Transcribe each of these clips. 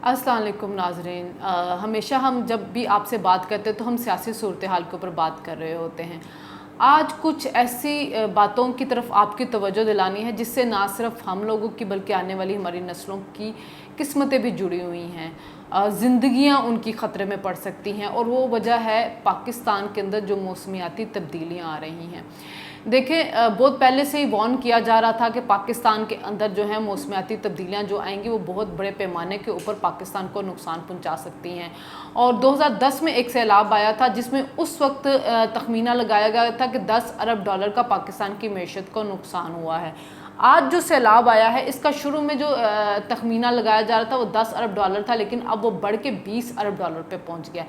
अस्सलाम वालेकुम नाज़रीन। हमेशा हम जब भी आपसे बात करते हैं तो हम सियासी सूरत हाल के ऊपर बात कर रहे होते हैं। आज कुछ ऐसी बातों की तरफ आपकी तवज्जो दिलानी है जिससे ना सिर्फ हम लोगों की बल्कि आने वाली हमारी नस्लों की किस्मतें भी जुड़ी हुई हैं, ज़िंदगियाँ उनकी ख़तरे में पड़ सकती हैं। और वो वजह है पाकिस्तान के अंदर जो मौसमियाती तब्दीलियाँ आ रही हैं। देखें, बहुत पहले से ही वार्न किया जा रहा था कि पाकिस्तान के अंदर जो है मौसमियाती तब्दीलियाँ जो आएंगी वो बहुत बड़े पैमाने के ऊपर पाकिस्तान को नुकसान पहुंचा सकती हैं। और 2010 में एक सैलाब आया था जिसमें उस वक्त तखमीना लगाया गया था कि 10 अरब डॉलर का पाकिस्तान की मैशत को नुकसान हुआ है। आज जो सैलाब आया है इसका शुरू में जो तखमीना लगाया जा रहा था वो 10 अरब डॉलर था, लेकिन अब वो बढ़ के 20 अरब डॉलर पे पहुंच गया।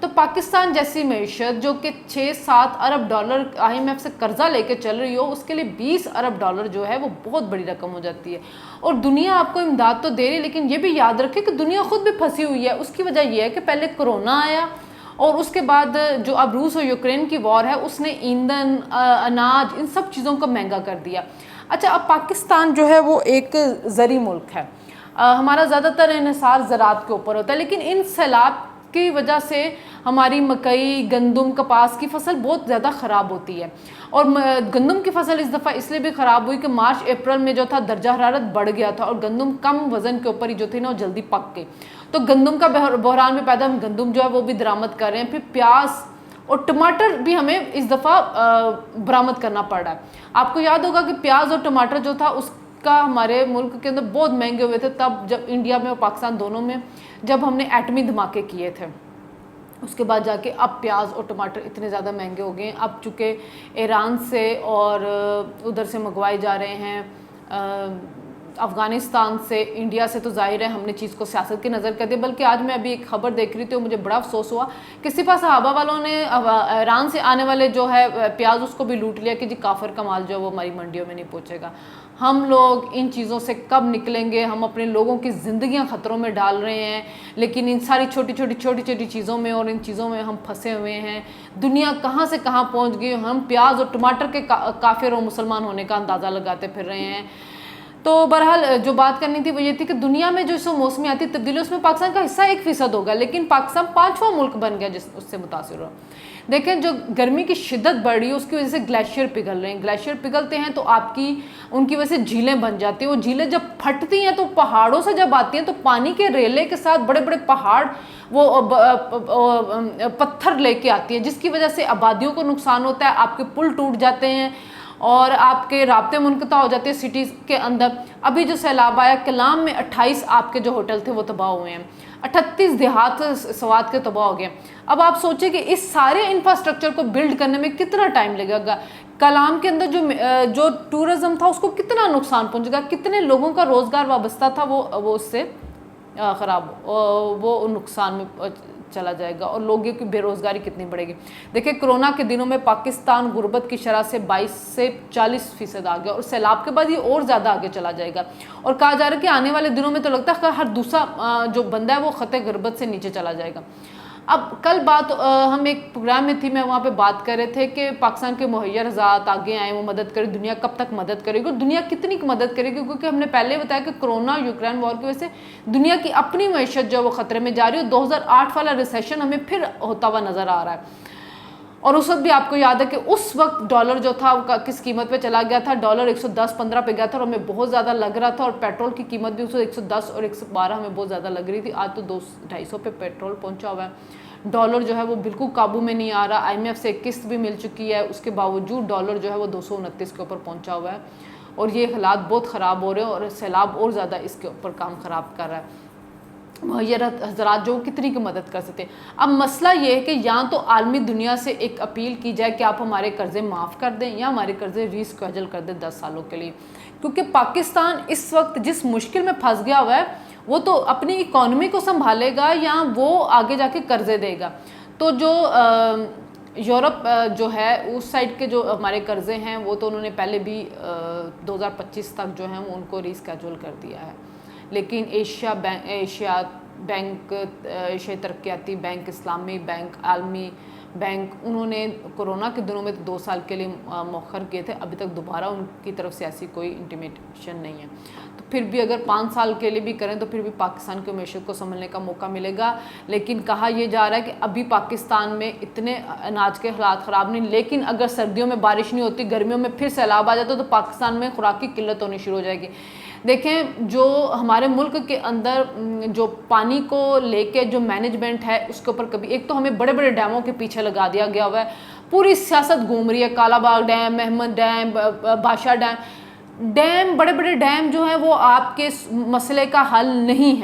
तो पाकिस्तान जैसी मैशत जो कि 6-7 अरब डॉलर IMF से कर्जा लेके चल रही हो, उसके लिए 20 अरब डॉलर जो है वो बहुत बड़ी रकम हो जाती है। और दुनिया आपको इमदाद तो दे रही है, लेकिन ये भी याद रखें कि दुनिया खुद भी फंसी हुई है। उसकी वजह यह है कि पहले कोरोना आया और उसके बाद जो अब रूस और यूक्रेन की वॉर है उसने ईंधन, अनाज, इन सब चीज़ों को महंगा कर दिया। अच्छा, अब पाकिस्तान जो है वो एक ज़री मुल्क है, हमारा ज़्यादातर इन्हिसार ज़राअत के ऊपर होता है, लेकिन इन सैलाब की वजह से हमारी मकई, गंदम, कपास की फसल बहुत ज़्यादा ख़राब होती है। और गंदम की फसल इस दफ़ा इसलिए भी ख़राब हुई कि मार्च अप्रैल में जो था दर्जा हरारत बढ़ गया था और गंदम कम वज़न के ऊपर ही जो थी ना वो जल्दी पक गई। तो गंदम का बहरान भी पैदा, हम गंदम जो है वो भी दरामद कर रहे हैं। फिर प्याज और टमाटर भी हमें इस दफ़ा बरामद करना पड़ रहा है। आपको याद होगा कि प्याज और टमाटर जो था उसका हमारे मुल्क के अंदर बहुत महंगे हुए थे तब, जब इंडिया में और पाकिस्तान दोनों में जब हमने एटमी धमाके किए थे। उसके बाद जाके अब प्याज और टमाटर इतने ज़्यादा महंगे हो गए हैं। अब चूँकि ईरान से और उधर से मंगवाए जा रहे हैं, अफ़गानिस्तान से, इंडिया से, तो जाहिर है हमने चीज़ को सियासत की नज़र कर दी। बल्कि आज मैं अभी एक खबर देख रही थी और मुझे बड़ा अफसोस हुआ कि सिपा सहाबा वालों ने ईरान से आने वाले जो है प्याज उसको भी लूट लिया कि जी काफिर का माल जो है वो हमारी मंडियों में नहीं पहुँचेगा। हम लोग इन चीज़ों से कब निकलेंगे? हम अपने लोगों की ज़िंदगियां ख़तरों में डाल रहे हैं, लेकिन इन सारी छोटी छोटी चीज़ों में और इन चीज़ों में हम फंसे हुए हैं। दुनिया कहाँ से कहाँ पहुँच गई, हम प्याज और टमाटर के काफिर और मुसलमान होने का अंदाज़ा लगाते फिर रहे हैं। तो बहरहाल जो बात करनी थी वो ये थी कि दुनिया में जो मौसमियाती तब्दीली उसमें पाकिस्तान का हिस्सा 1% होगा, लेकिन पाकिस्तान 5वां मुल्क बन गया जिस उससे मुतासिर हुआ। देखें, जो गर्मी की शिद्दत बढ़ रही है उसकी वजह से ग्लेशियर पिघल रहे हैं। ग्लेशियर पिघलते हैं तो आपकी उनकी वजह से झीलें बन जाती हैं। वो झीलें जब फटती हैं तो पहाड़ों से जब आती हैं तो पानी के रेले के साथ बड़े बड़े पहाड़ वो पत्थर लेके आती है, जिसकी वजह से आबादियों को नुकसान होता है, आपके पुल टूट जाते हैं और आपके राब्ते मुनक़ता हो जाते हैं सिटीज़ के अंदर। अभी जो सैलाब आया कलाम में 28 आपके जो होटल थे वो तबाह हुए हैं, 38 देहात सवात के तबाह हो गए। अब आप सोचें कि इस सारे इंफ्रास्ट्रक्चर को बिल्ड करने में कितना टाइम लगेगा। कलाम के अंदर जो टूरिज़्म था उसको कितना नुकसान पहुंचेगा, कितने लोगों का रोज़गार वाबस्ता था वो उससे ख़राब, वो नुकसान में चला जाएगा और लोगों की बेरोज़गारी कितनी बढ़ेगी। देखिए, कोरोना के दिनों में पाकिस्तान गुर्बत की शरह से 22 से 40% आ गया और सैलाब के बाद ये और ज़्यादा आगे चला जाएगा। और कहा जा रहा है कि आने वाले दिनों में तो लगता है कि हर दूसरा जो बंदा है वो ख़त गुर्बत से नीचे चला जाएगा। अब कल बात हम एक प्रोग्राम में थी, मैं वहाँ पे बात कर रहे थे कि पाकिस्तान के मुहैयर ज़ात आगे आए, वो मदद करें। दुनिया कब तक मदद करेगी और दुनिया कितनी मदद करेगी? क्योंकि हमने पहले बताया कि कोरोना यूक्रेन वॉर की वजह से दुनिया की अपनी मैशत जो वो ख़तरे में जा रही है। 2008 वाला रिसेशन हमें फिर होता हुआ नज़र आ रहा है। और उस वक्त भी आपको याद है कि उस वक्त डॉलर जो था किस कीमत पे चला गया था, डॉलर 110-15 पे गया था और हमें बहुत ज़्यादा लग रहा था। और पेट्रोल की कीमत भी उस 110 और 112 हमें बहुत ज़्यादा लग रही थी। आज तो 200-250 पे पेट्रोल पहुंचा हुआ है। डॉलर जो है वो बिल्कुल काबू में नहीं आ रहा। IMF से किस्त भी मिल चुकी है, उसके बावजूद डॉलर जो है वो 229 के ऊपर पहुँचा हुआ है और ये हालात बहुत ख़राब हो रहे हैं और सैलाब और ज़्यादा इसके ऊपर काम ख़राब कर रहा है। मुहैयर हज़रात जो कितनी की मदद कर सकते हैं। अब मसला ये है कि या तो आलमी दुनिया से एक अपील की जाए कि आप हमारे कर्ज़े माफ़ कर दें या हमारे कर्ज़े रीस्केड्यूल कर दें 10 सालों के लिए, क्योंकि पाकिस्तान इस वक्त जिस मुश्किल में फंस गया हुआ है वो तो अपनी इकॉनमी को संभालेगा या वो आगे जाके कर्ज़े देगा। तो जो यूरोप जो है उस साइड के जो हमारे कर्ज़े हैं वो तो उन्होंने पहले भी 2025 तक जो है वो उनको रीस्केड्यूल कर दिया है। लेकिन एशिया बैंक, एशियाई तरक्याती बैंक, इस्लामी बैंक, आलमी बैंक, उन्होंने कोरोना के दिनों में तो 2 साल के लिए मौखर किए थे, अभी तक दोबारा उनकी तरफ से ऐसी कोई इंटीमेशन नहीं है। तो फिर भी अगर 5 साल के लिए भी करें तो फिर भी पाकिस्तान की मैशत को संभलने का मौका मिलेगा। लेकिन कहा यह जा रहा है कि अभी पाकिस्तान में इतने अनाज के हालात ख़राब नहीं, लेकिन अगर सर्दियों में बारिश नहीं होती, गर्मियों में फिर सैलाब आ जाता तो पाकिस्तान में खुराक की किल्लत होनी शुरू हो जाएगी। देखें, जो हमारे मुल्क के अंदर जो पानी को लेके जो मैनेजमेंट है उसके ऊपर कभी, एक तो हमें बड़े बड़े डैमों के पीछे लगा दिया गया हुआ है, पूरी सियासत घूम रही है, कालाबाग डैम, महमद डैम, बादशाह डैम, बड़े बड़े डैम जो हैं वो आपके मसले का हल नहीं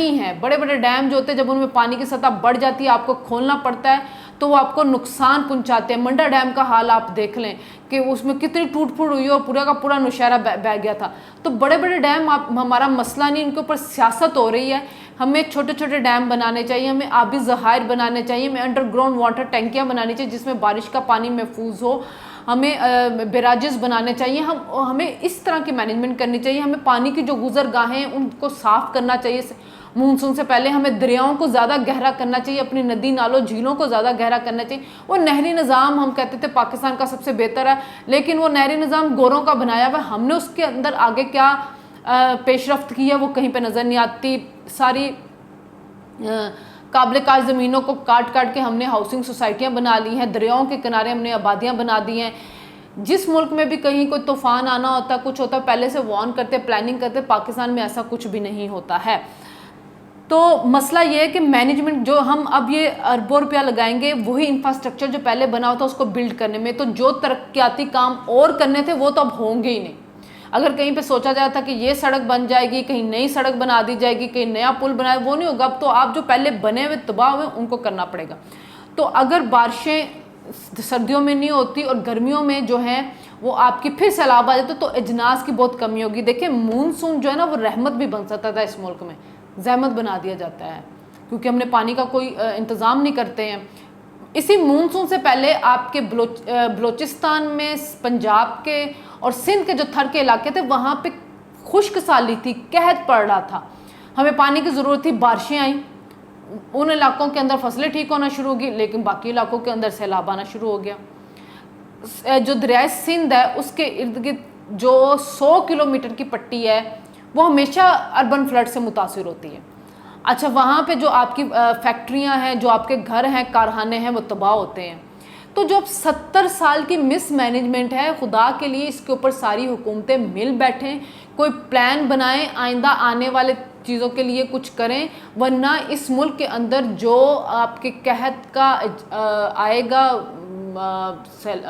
है। बड़े बड़े डैम जो होते हैं जब उनमें पानी की सतह बढ़ जाती है, आपको खोलना पड़ता है तो वो आपको नुकसान पहुंचाते हैं। मंडा डैम का हाल आप देख लें कि उसमें कितनी टूट फूट हुई और पूरा का पूरा नौशहरा बह गया था। तो बड़े बड़े डैम हमारा मसला नहीं, इनके ऊपर सियासत हो रही है। हमें छोटे छोटे डैम बनाने चाहिए, हमें आबी ज़खायर बनाने चाहिए, हमें अंडरग्राउंड वाटर टैंकियाँ बनानी चाहिए जिसमें बारिश का पानी महफूज हो, हमें बैराजेस बनाने चाहिए, हमें इस तरह की मैनेजमेंट करनी चाहिए। हमें पानी की जो गुजरगाहें हैं उनको साफ़ करना चाहिए, मानसून से पहले हमें दरियाओं को ज़्यादा गहरा करना चाहिए, अपनी नदी नालों झीलों को ज़्यादा गहरा करना चाहिए। वो नहरी निज़ाम हम कहते थे पाकिस्तान का सबसे बेहतर है, लेकिन वो नहरी निज़ाम गोरों का बनाया हुआ है, हमने उसके अंदर आगे क्या पेशरफ्त की है वो कहीं पे नज़र नहीं आती। सारी काबिल काश ज़मीनों को काट काट के हमने हाउसिंग सोसाइटियाँ बना ली हैं, दरियाओं के किनारे हमने आबादियाँ बना दी हैं। जिस मुल्क में भी कहीं कोई तूफ़ान आना होता, कुछ होता, पहले से वार्न करते, प्लानिंग करते, पाकिस्तान में ऐसा कुछ भी नहीं होता है। तो मसला ये है कि मैनेजमेंट, जो हम अब ये अरबों रुपया लगाएंगे वही इंफ्रास्ट्रक्चर जो पहले बना हुआ था उसको बिल्ड करने में, तो जो तरक्याती काम और करने थे वो तो अब होंगे ही नहीं। अगर कहीं पे सोचा जाता था कि ये सड़क बन जाएगी, कहीं नई सड़क बना दी जाएगी, कहीं नया पुल बनाए, वो नहीं होगा। अब तो आप जो पहले बने हुए तबाह हुए उनको करना पड़ेगा। तो अगर बारिशें सर्दियों में नहीं होती और गर्मियों में जो है वो आपकी फिर सैलाब आ जाते तो अजनास की बहुत कमी होगी। देखिए, मानसून जो है ना वो रहमत भी बन सकता था, इस मुल्क में ज़हमत बना दिया जाता है क्योंकि हमने पानी का कोई इंतज़ाम नहीं करते हैं। इसी मानसून से पहले आपके बलोचिस्तान में, पंजाब के और सिंध के जो थर के इलाके थे वहाँ पे खुश्क साली थी, कहत पड़ रहा था, हमें पानी की ज़रूरत थी, बारिशें आई, उन इलाकों के अंदर फसलें ठीक होना शुरू होगी, लेकिन बाकी इलाकों के अंदर सैलाब आना शुरू हो गया। जो दरियाए सिंध है उसके इर्द गिर्द जो 100 किलोमीटर की पट्टी है वो हमेशा अर्बन फ्लड से मुतासिर होती है। अच्छा, वहाँ पे जो आपकी फैक्ट्रियाँ हैं, जो आपके घर हैं, कारखाने हैं, वो तबाह होते हैं। तो जो 70 साल की मिस मैनेजमेंट है, खुदा के लिए इसके ऊपर सारी हुकूमतें मिल बैठें, कोई प्लान बनाएं, आइंदा आने वाले चीज़ों के लिए कुछ करें, वरना इस मुल्क के अंदर जो आपके कहत का आएगा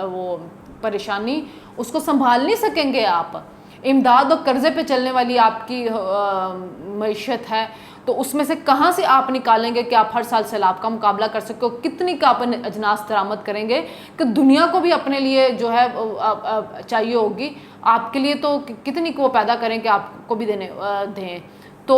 वो परेशानी, उसको संभाल नहीं सकेंगे आप। इमदाद और कर्ज़े पे चलने वाली आपकी मईशत है, तो उसमें से कहाँ से आप निकालेंगे कि आप हर साल सैलाब का मुकाबला कर सको? कितनी का आप अजनास दरामद करेंगे कि दुनिया को भी अपने लिए जो है चाहिए होगी, आपके लिए तो कितनी को पैदा करें कि आपको भी दें। तो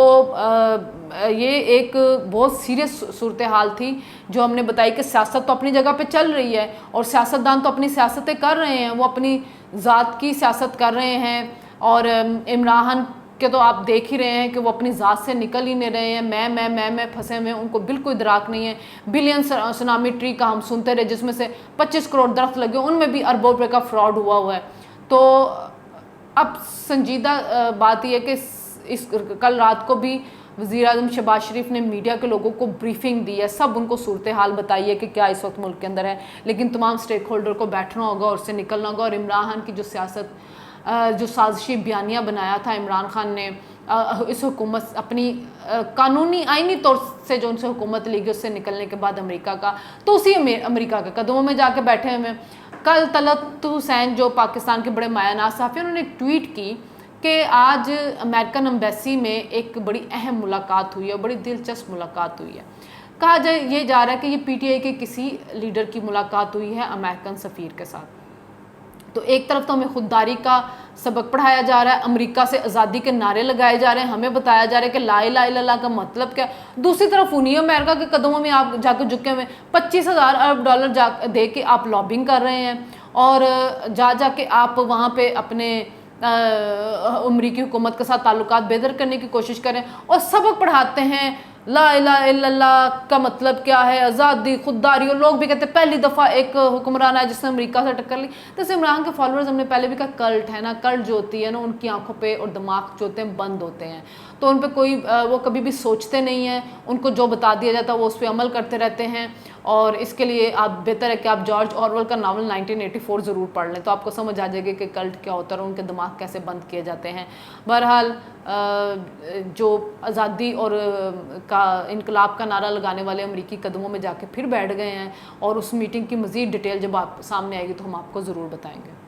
ये एक बहुत सीरियस सूरत हाल थी जो हमने बताई कि सियासत तो अपनी जगह पे चल रही है और सियासतदान तो अपनी सियासतें कर रहे हैं, वो अपनी ज़ात की सियासत कर रहे हैं। और इमरान के तो आप देख ही रहे हैं कि वो अपनी ज़ात से निकल ही नहीं रहे हैं, मैं फंसे हुए हैं, उनको बिल्कुल इदराक नहीं है। बिलियन सुनामी ट्री का हम सुनते रहे जिसमें से 25 करोड़ दरख्त लगे, उनमें भी अरबों रुपये का फ्रॉड हुआ है। तो अब संजीदा बात यह है कि कल रात को भी वज़ीर-ए-आज़म शहबाज शरीफ ने मीडिया के लोगों को ब्रीफिंग दी है, सब उनको सूरत हाल बताई है कि क्या इस वक्त मुल्क के अंदर है, लेकिन तमाम स्टेक होल्डर को बैठना होगा और उससे निकलना होगा। और इमरान की जो सियासत, जो साजिशी बयानिया बनाया था इमरान खान ने, इस हुकूमत अपनी कानूनी आइनी तौर से जो उनसे हुकूमत ली गई उससे निकलने के बाद अमेरिका का, तो उसी अमेरिका के कदमों में जाके बैठे हुए। कल तलत हुसैन जो पाकिस्तान के बड़े मायानाज़ सहाफ़ी, उन्होंने ट्वीट की कि आज अमेरिकन एम्बेसी में एक बड़ी अहम मुलाकात हुई है, बड़ी दिलचस्प मुलाकात हुई है। कहा ये जा रहा है कि ये पीटीआई के किसी लीडर की मुलाकात हुई है अमेरिकन सफ़ीर के साथ। तो एक तरफ तो हमें खुददारी का सबक पढ़ाया जा रहा है, अमेरिका से आज़ादी के नारे लगाए जा रहे हैं, हमें बताया जा रहा है कि ला इलाहा इल्लल्लाह का मतलब क्या है। दूसरी तरफ उन्हीं अमेरिका के कदमों में आप जाकर झुके हुए, 25,000 अरब डॉलर दे के आप लॉबिंग कर रहे हैं और जाके आप वहाँ पे अपने अमरीकी हुकूमत के साथ ताल्लुकात बेहतर करने की कोशिश करें और सबक पढ़ाते हैं ला इलाहा इल्लल्लाह का मतलब क्या है, आज़ादी, खुददारी। और लोग भी कहते हैं पहली दफ़ा एक हुक्मरान है जिसने अमेरिका से टक्कर ली। तो इमरान के फॉलोअर्स, हमने पहले भी कहा, कल्ट है ना, कल्ट जो होती है ना, उनकी आंखों पे और दिमाग जो होते हैं बंद होते हैं, तो उन पे कोई वो कभी भी सोचते नहीं हैं, उनको जो बता दिया जाता है वो उस पर अमल करते रहते हैं। और इसके लिए आप बेहतर है कि आप जॉर्ज ऑरवेल का नावल 1984 ज़रूर पढ़ लें, तो आपको समझ आ जाएगी कि कल्ट क्या होता है और उनके दिमाग कैसे बंद किए जाते हैं। बहरहाल जो आज़ादी और का इनकलाब का नारा लगाने वाले अमरीकी कदमों में जाके फिर बैठ गए हैं, और उस मीटिंग की मज़ीद डिटेल जब आप सामने आएगी तो हम आपको ज़रूर बताएंगे।